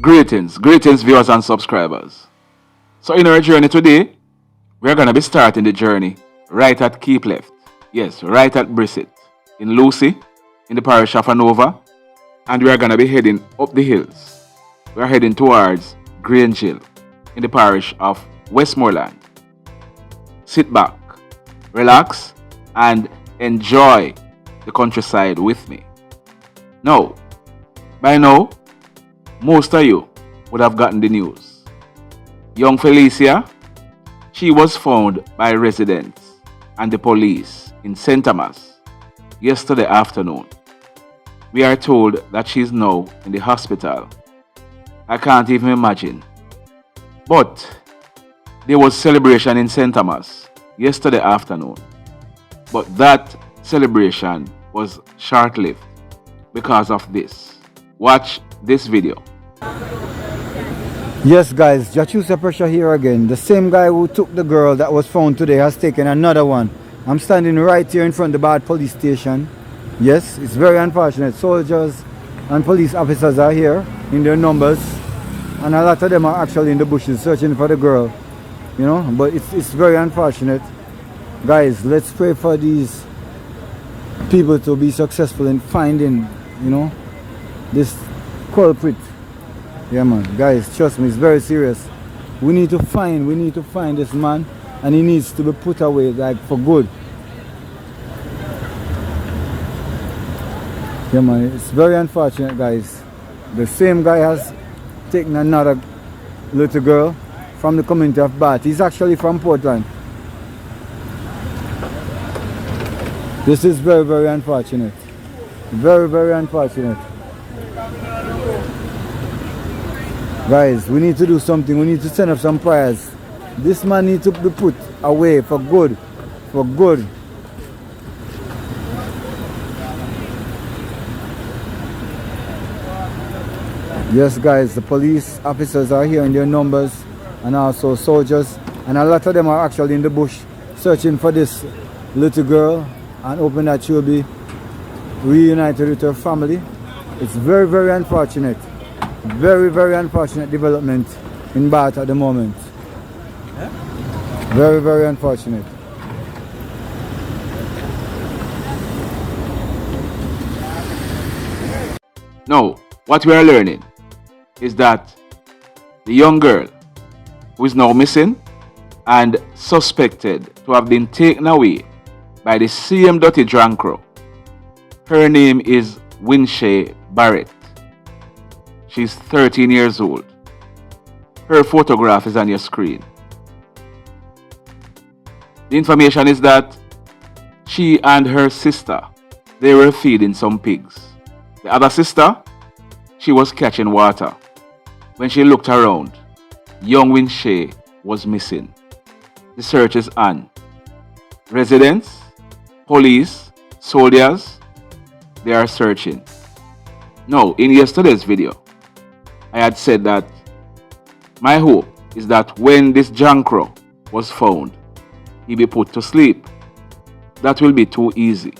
Greetings viewers and subscribers. So in our journey today, we're going to be starting the journey right at Keep Left. Yes, right at Brissett, in Lucy, in the parish of Hanover, and we are going to be heading up the hills. We are heading towards Grange Hill, in the parish of Westmoreland. Sit back, relax, and enjoy the countryside with me. Now, by now, most of you would have gotten the news. Young Felicia, she was found by residents and the police in St. Thomas yesterday afternoon. We are told that she is now in the hospital. I can't even imagine. But there was celebration in St. Thomas yesterday afternoon. But that celebration was short-lived because of this. Watch this video. Yes guys, Jachusa Pressure here again. The same guy who took the girl that was found today has taken another one. I'm standing right here in front of the Bad police station. Yes, it's very unfortunate. Soldiers and police officers are here in their numbers, and a lot of them are actually in the bushes searching for the girl. You know, but it's very unfortunate. Guys, let's pray for these people to be successful in finding, you know, this culprit. Yeah man, guys, trust me, it's very serious. We need to find this man, and he needs to be put away, like, for good. Yeah man, it's very unfortunate, guys. The same guy has taken another little girl from the community of Bath. He's actually from Portland. This is very, very unfortunate. Very, very unfortunate. Guys, we need to do something. We need to send up some prayers. This man needs to be put away for good. For good. Yes guys, the police officers are here in their numbers, and also soldiers, and a lot of them are actually in the bush searching for this little girl and hoping that she will be reunited with her family. It's very, very unfortunate. Very, very unfortunate development in Bath at the moment. Very, very unfortunate. Now, what we are learning is that the young girl who is now missing and suspected to have been taken away by the same dirty Jankro, her name is Winshay Barrett. She's 13 years old. Her photograph is on your screen. The information is that she and her sister, they were feeding some pigs. The other sister, she was catching water. When she looked around, young Winshay was missing. The search is on. Residents, police, soldiers, they are searching. Now, in yesterday's video, I had said that my hope is that when this Jankro was found, he be put to sleep. That will be too easy.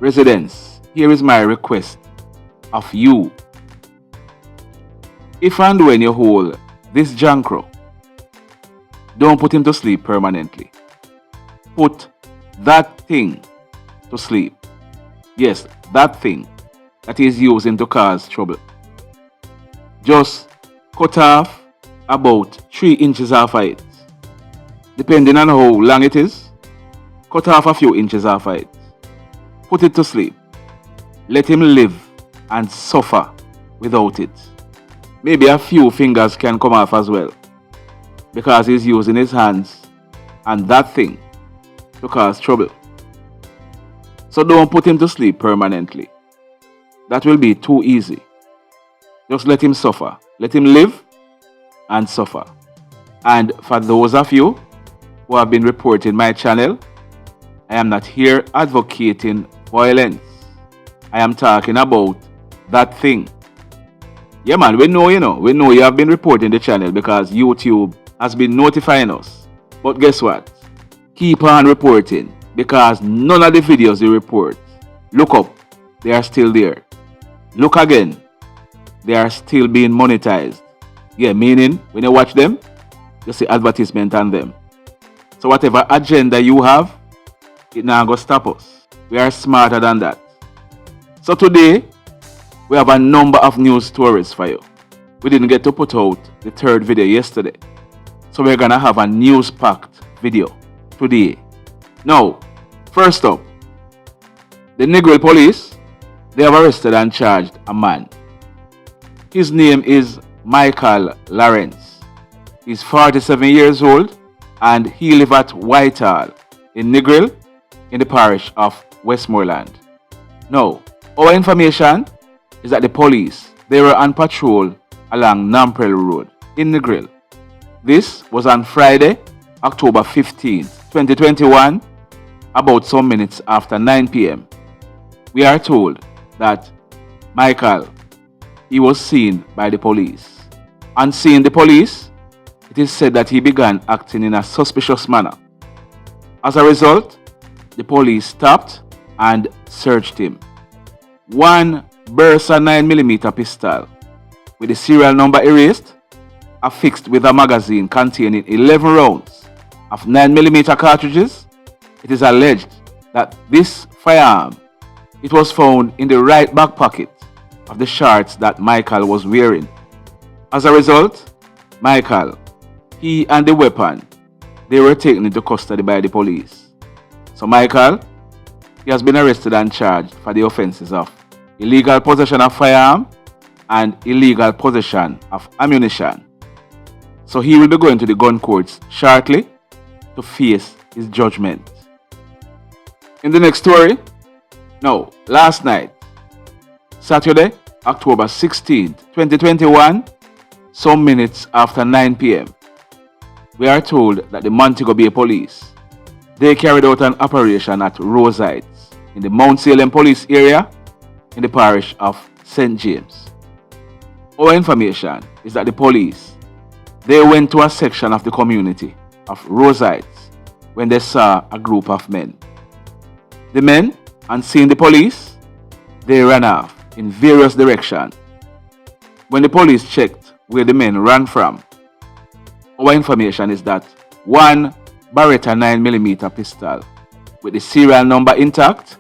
Residents, here is my request of you. If and when you hold this Jankro, don't put him to sleep permanently. Put that thing to sleep. Yes, that thing that is using to cause trouble. Just cut off about 3 inches off of it. Depending on how long it is, cut off a few inches off of it. Put it to sleep. Let him live and suffer without it. Maybe a few fingers can come off as well, because he's using his hands and that thing to cause trouble. So don't put him to sleep permanently. That will be too easy. Just let him suffer. Let him live and suffer. And for those of you who have been reporting my channel, I am not here advocating violence. I am talking about that thing. Yeah man, we know you have been reporting the channel because YouTube has been notifying us. But guess what? Keep on reporting, because none of the videos you report, look up, they are still there. Look again. they are still being monetized. Yeah, meaning when you watch them, you see advertisement on them. So whatever agenda you have, it now go stop us. We are smarter than that. So today, we have a number of news stories for you. We didn't get to put out the third video yesterday. So we're gonna have a news-packed video today. Now, first up, the Negril Police, they have arrested and charged a man. His name is Michael Lawrence. He's 47 years old and he lives at Whitehall in Negril in the parish of Westmoreland. Now, our information is that the police, they were on patrol along Negril Road in Negril. This was on Friday, October 15th, 2021, about some minutes after 9 p.m. We are told that Michael, he was seen by the police. On seeing the police, it is said that he began acting in a suspicious manner. As a result, the police stopped and searched him. One Bersa 9mm pistol with the serial number erased, affixed with a magazine containing 11 rounds of 9mm cartridges. It is alleged that this firearm, it was found in the right back pocket of the shorts that Michael was wearing. As a result, Michael, he and the weapon, they were taken into custody by the police. So Michael, he has been arrested and charged for the offenses of illegal possession of firearm and illegal possession of ammunition. So he will be going to the gun courts shortly to face his judgment. In the next story, now, last night, Saturday, October 16th, 2021, some minutes after 9 p.m., we are told that the Montego Bay Police, they carried out an operation at Rose Heights in the Mount Salem Police area in the parish of St James. Our information is that the police, they went to a section of the community of Rose Heights when they saw a group of men. The men, on seeing the police, they ran off in various directions. When the police checked where the men ran from, our information is that one Beretta 9mm pistol with the serial number intact,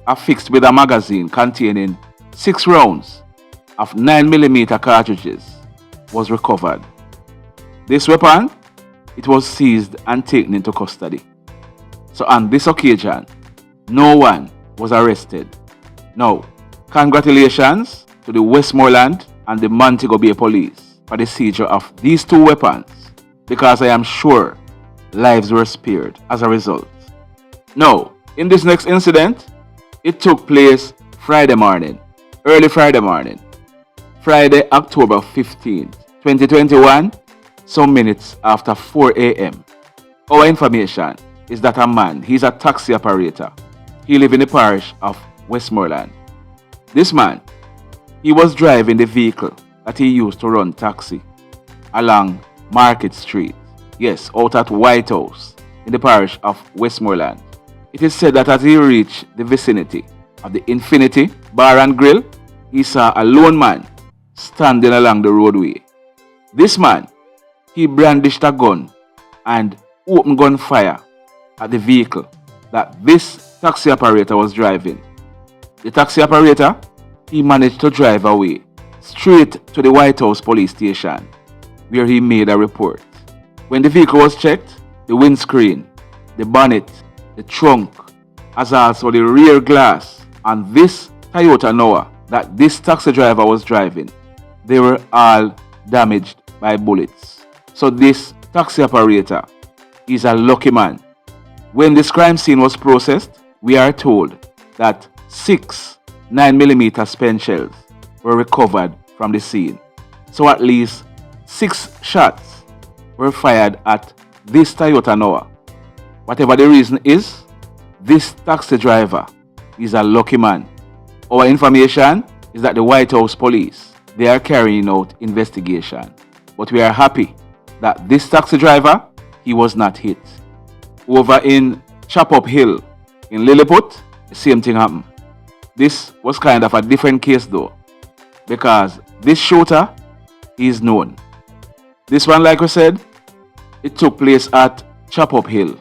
affixed with a magazine containing 6 rounds of 9mm cartridges, was recovered. This weapon, it was seized and taken into custody. So on this occasion, no one was arrested. Now, congratulations to the Westmoreland and the Montego Bay Police for the seizure of these 2 weapons, because I am sure lives were spared as a result. Now, in this next incident, it took place Friday morning, early Friday morning, Friday, October 15th, 2021, some minutes after 4 a.m. Our information is that a man, he's a taxi operator. He lives in the parish of Westmoreland. This man, he was driving the vehicle that he used to run taxi along Market Street. Yes, out at Whitehall in the parish of Westmoreland. It is said that as he reached the vicinity of the Infinity Bar and Grill, he saw a lone man standing along the roadway. This man, he brandished a gun and opened gunfire at the vehicle that this taxi operator was driving. The taxi operator, he managed to drive away straight to the Whitehall police station, where he made a report. When the vehicle was checked, the windscreen, the bonnet, the trunk, as also the rear glass, and this Toyota Noah that this taxi driver was driving, they were all damaged by bullets. So this taxi operator is a lucky man. When this crime scene was processed, we are told that 6 9mm spent shells were recovered from the scene. So at least 6 shots were fired at this Toyota Noah. Whatever the reason is, this taxi driver is a lucky man. Our information is that the Whitehall Police, they are carrying out investigation. But we are happy that this taxi driver, he was not hit. Over in Chop Up Hill in Lilliput, the same thing happened. This was kind of a different case though, because this shooter is known. This one, like we said, it took place at Chop Up Hill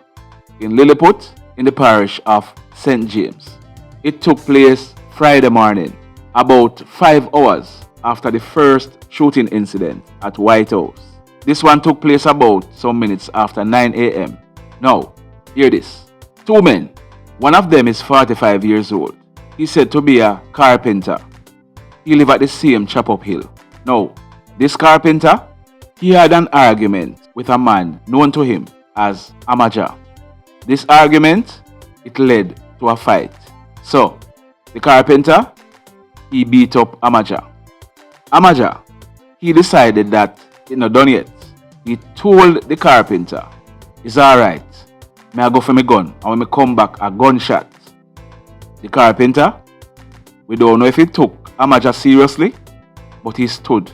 in Lilliput in the parish of St James. It took place Friday morning, about 5 hours after the first shooting incident at White House. This one took place about some minutes after 9 a.m. Now, hear this. 2 men, one of them is 45 years old. He's said to be a carpenter. He live at the same Chop Up Hill. Now, this carpenter, he had an argument with a man known to him as Amaja. This argument, it led to a fight. So, the carpenter, he beat up Amaja. Amaja, he decided that it's not done yet. He told the carpenter, it's alright, may I go for my gun, and when I come back, a gunshot. The carpenter, we don't know if he took Amaja seriously, but he stood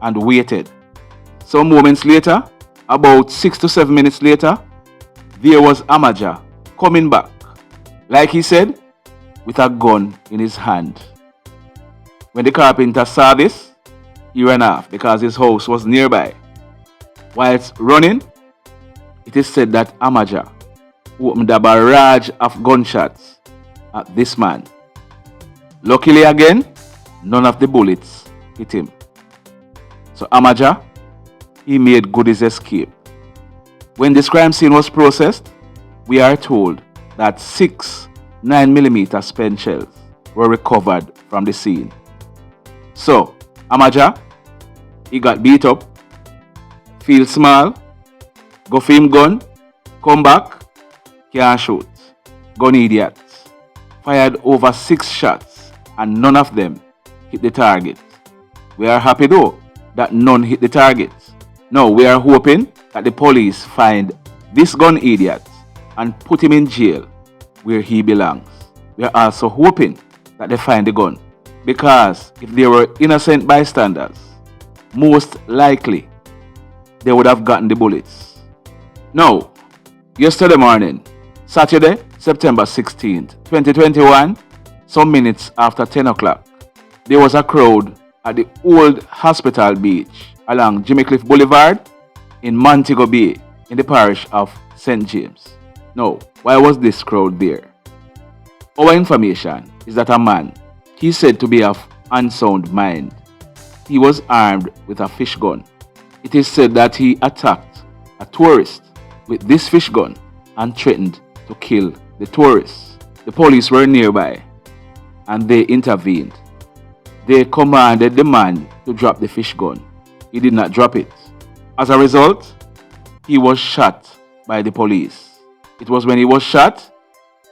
and waited. Some moments later, about 6 to 7 minutes later, there was Amaja coming back, like he said, with a gun in his hand. When the carpenter saw this, he ran off because his house was nearby. Whilst running, it is said that Amaja opened a barrage of gunshots at this man. Luckily again, none of the bullets hit him. So Amaja, he made good his escape. When this crime scene was processed, we are told that 6 9mm spent shells were recovered from the scene. So, Amaja, he got beat up, feel small, go for him gun, come back, can't shoot. Gun idiot. Fired over 6 shots and none of them hit the target. We are happy though that none hit the target. Now we are hoping that the police find this gun idiot and put him in jail where he belongs. We are also hoping that they find the gun, because if they were innocent bystanders, most likely they would have gotten the bullets. Now, yesterday morning, Saturday, September 16th, 2021, some minutes after 10 o'clock, there was a crowd at the old hospital beach along Jimmy Cliff Boulevard in Montego Bay in the parish of St James. Now, why was this crowd there? Our information is that a man, he said to be of unsound mind, he was armed with a fish gun. It is said that he attacked a tourist with this fish gun and threatened to kill the tourist. The police were nearby and they intervened. They commanded the man to drop the fish gun. He did not drop it. As a result, he was shot by the police. It was when he was shot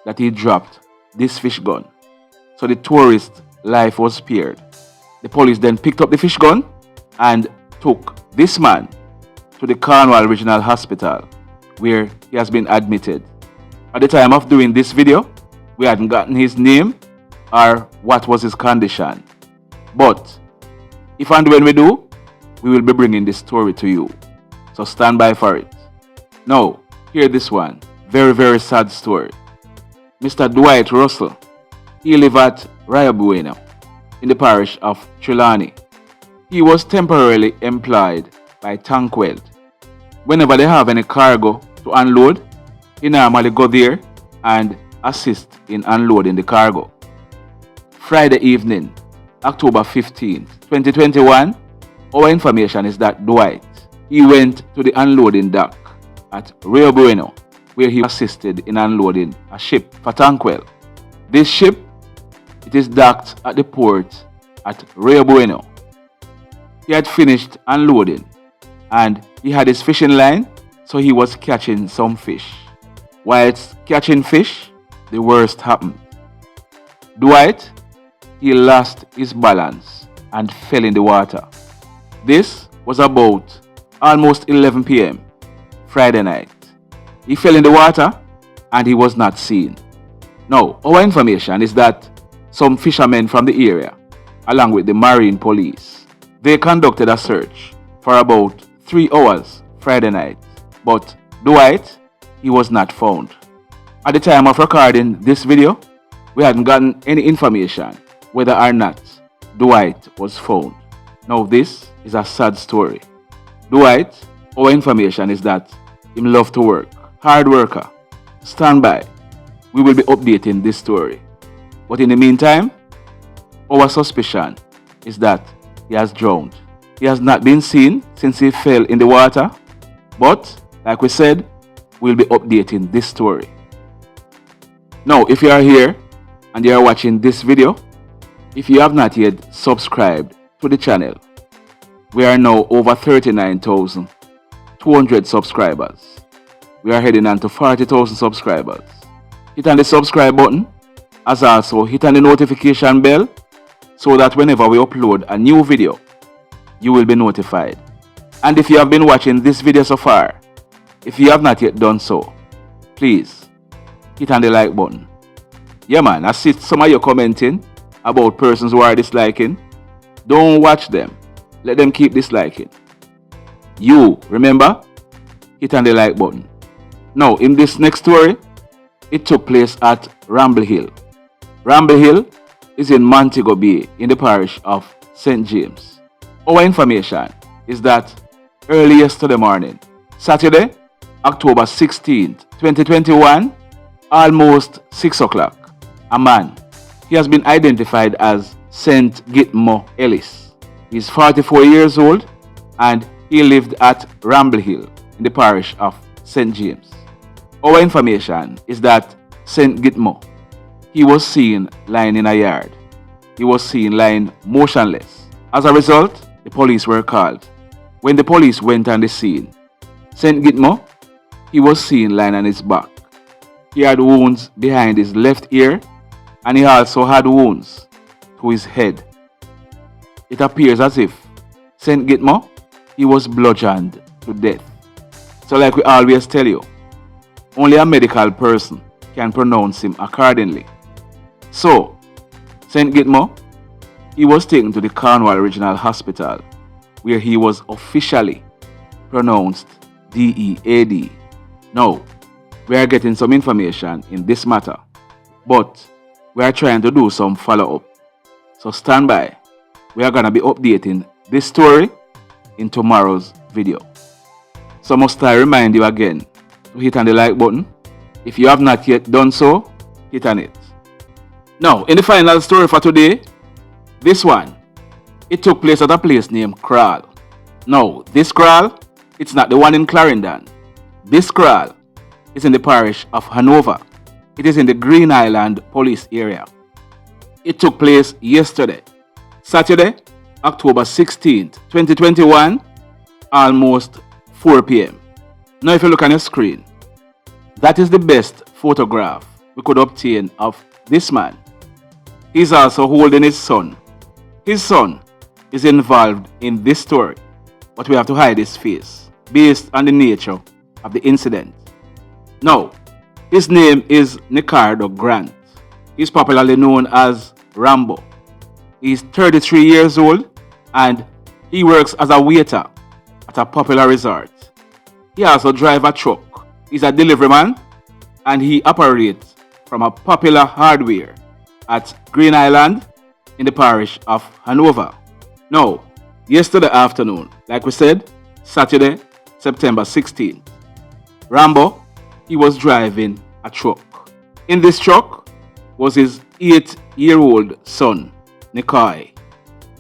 that he dropped this fish gun. So the tourist's life was spared. The police then picked up the fish gun and took this man to the Cornwall Regional Hospital, where he has been admitted. At the time of doing this video, we hadn't gotten his name or what was his condition. But if and when we do, we will be bringing this story to you. So stand by for it. Now, hear this one. Very, very sad story. Mr. Dwight Russell, he lived at Bueno in the parish of Trelawny. He was temporarily employed by Tankweld. Whenever they have any cargo to unload, he normally go there and assist in unloading the cargo. Friday evening, October 15th, 2021, our information is that Dwight, he went to the unloading dock at Bueno, where he assisted in unloading a ship for Tankwell. This ship, it is docked at the port at Bueno. He had finished unloading and he had his fishing line, so he was catching some fish. Whilst catching fish, the worst happened. Dwight, he lost his balance and fell in the water. This was about almost 11 p.m. Friday night. He fell in the water and he was not seen. Now, our information is that some fishermen from the area, along with the Marine Police, they conducted a search for about 3 hours Friday night, but Dwight, he was not found. At the time of recording this video, we hadn't gotten any information whether or not Dwight was found. Now this is a sad story. Dwight, our information is that him love to work, hard worker. Stand by. We will be updating this story. But in the meantime, our suspicion is that he has drowned. He has not been seen since he fell in the water. But, like we said, we'll be updating this story. Now, if you are here and you are watching this video, if you have not yet subscribed to the channel, we are now over 39,200 subscribers. We are heading on to 40,000 subscribers. Hit on the subscribe button, as also hit on the notification bell, so that whenever we upload a new video, you will be notified. And if you have been watching this video so far, if you have not yet done so, please hit on the like button. Yeah man, I see some of you commenting about persons who are disliking. Don't watch them. Let them keep disliking. You, remember, hit on the like button. Now, in this next story, it took place at Ramble Hill. Ramble Hill is in Montego Bay in the parish of St James. Our information is that early yesterday morning, Saturday, October 16th, 2021, almost 6 o'clock, a man, he has been identified as St Gitmo Ellis. He's 44 years old and he lived at Ramble Hill in the parish of St James. Our information is that St Gitmo, he was seen lying in a yard. He was seen lying motionless. As a result, the police were called. When the police went on the scene, St Gitmo, he was seen lying on his back. He had wounds behind his left ear and he also had wounds to his head. It appears as if St Gitmo, he was bludgeoned to death. So like we always tell you, only a medical person can pronounce him accordingly. So, St Gitmo, he was taken to the Cornwall Regional Hospital, where he was officially pronounced DEAD. Now, we are getting some information in this matter, but we are trying to do some follow-up. So stand by. We are going to be updating this story in tomorrow's video. So must I remind you again to hit on the like button. If you have not yet done so, hit on it. Now, in the final story for today, this one, it took place at a place named Kral. Now, this Kral, it's not the one in Clarendon. This Kral is in the parish of Hanover. It is in the Green Island police area. It took place yesterday, Saturday, October 16th, 2021, almost 4 p.m. Now if you look on your screen, that is the best photograph we could obtain of this man. He's also holding his son. His son is involved in this story, but we have to hide his face based on the nature of the incident. Now, his name is Nicardo Grant. He's popularly known as Rambo. He's 33 years old and he works as a waiter at a popular resort. He also drives a truck. He's a delivery man and he operates from a popular hardware at Green Island in the parish of Hanover. Now, yesterday afternoon, like we said, Saturday, September 16th, Rambo, he was driving a truck. In this truck was his 8-year-old son, Nicoy.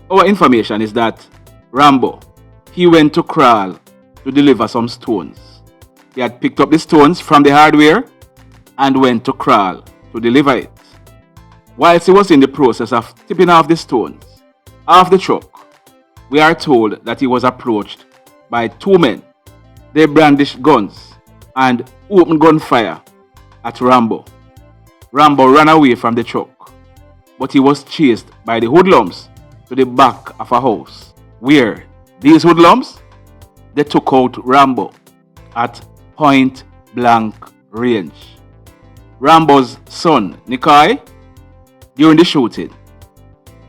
Our information is that Rambo, he went to Kral to deliver some stones. He had picked up the stones from the hardware and went to Kral to deliver it. Whilst he was in the process of tipping off the stones off the truck, we are told that he was approached by 2 men. They brandished guns and opened gunfire at Rambo. Rambo ran away from the truck, but he was chased by the hoodlums to the back of a house, where these hoodlums, they took out Rambo at point blank range. Rambo's son, Nicoy, during the shooting,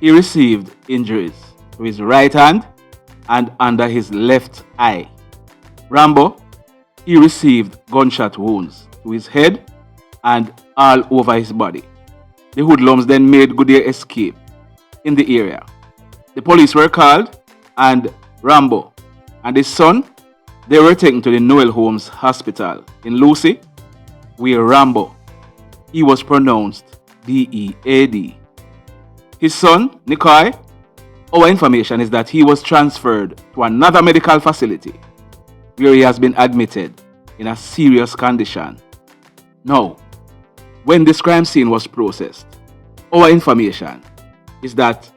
he received injuries to his right hand and under his left eye. Rambo, he received gunshot wounds to his head and all over his body. The hoodlums then made good their escape in the area. The police were called and Rambo and his son, they were taken to the Noel Holmes Hospital in Lucy, where Rambo, he was pronounced DEAD. His son, Nicoy, our information is that he was transferred to another medical facility where he has been admitted in a serious condition. Now, when this crime scene was processed, our information is that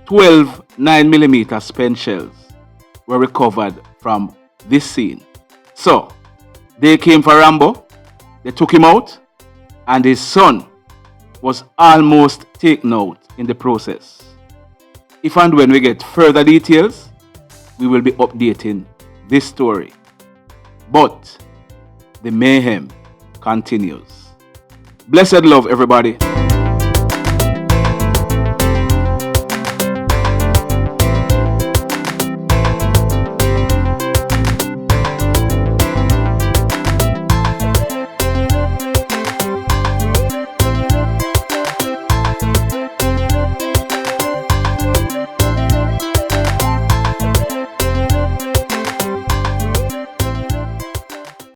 12 9mm spent shells were recovered from this scene. So, they came for Rambo, they took him out, and his son was almost taken out in the process. If and when we get further details, we will be updating this story. But the mayhem continues. Blessed love, everybody.